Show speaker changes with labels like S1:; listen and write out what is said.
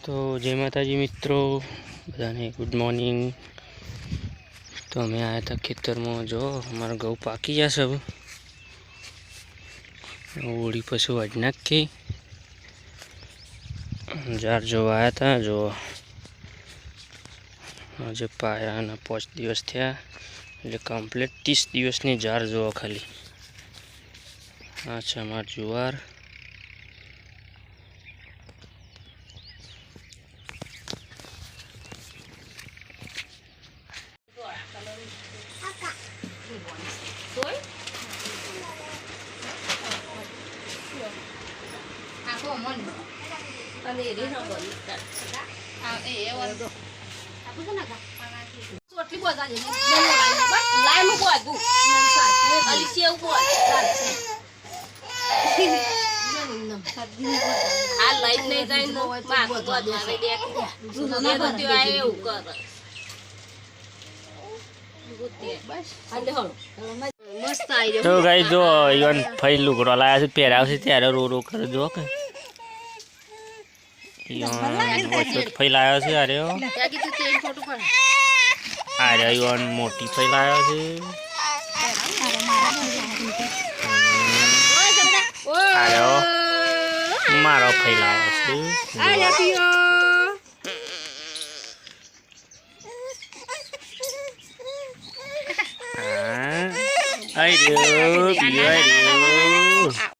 S1: તો જય માતાજી મિત્રો, બધાને ગુડ મોર્નિંગ। તો અમે આવ્યા હતા ખેતરમાં। જો અમારા ઘઉં પાકી જશે હવે, ઓળી પછી વાઢી નાખી। જાર જોવા આવ્યા હતા। જો આજે પાયાના 5 દિવસ થયા, એટલે કમ્પ્લીટ 30 દિવસની જાર જોવા ખાલી। આ છે અમાર જુવાર। तो गाइस जो इवन फई लुगड़ा लाया से पेरा से त्यारे रो रो कर जो के इवन फई लाया से अरे ओ अरे इवन मोटी फई लाया से अरे ओ मारो फई लाया से अरे पियो Aduh,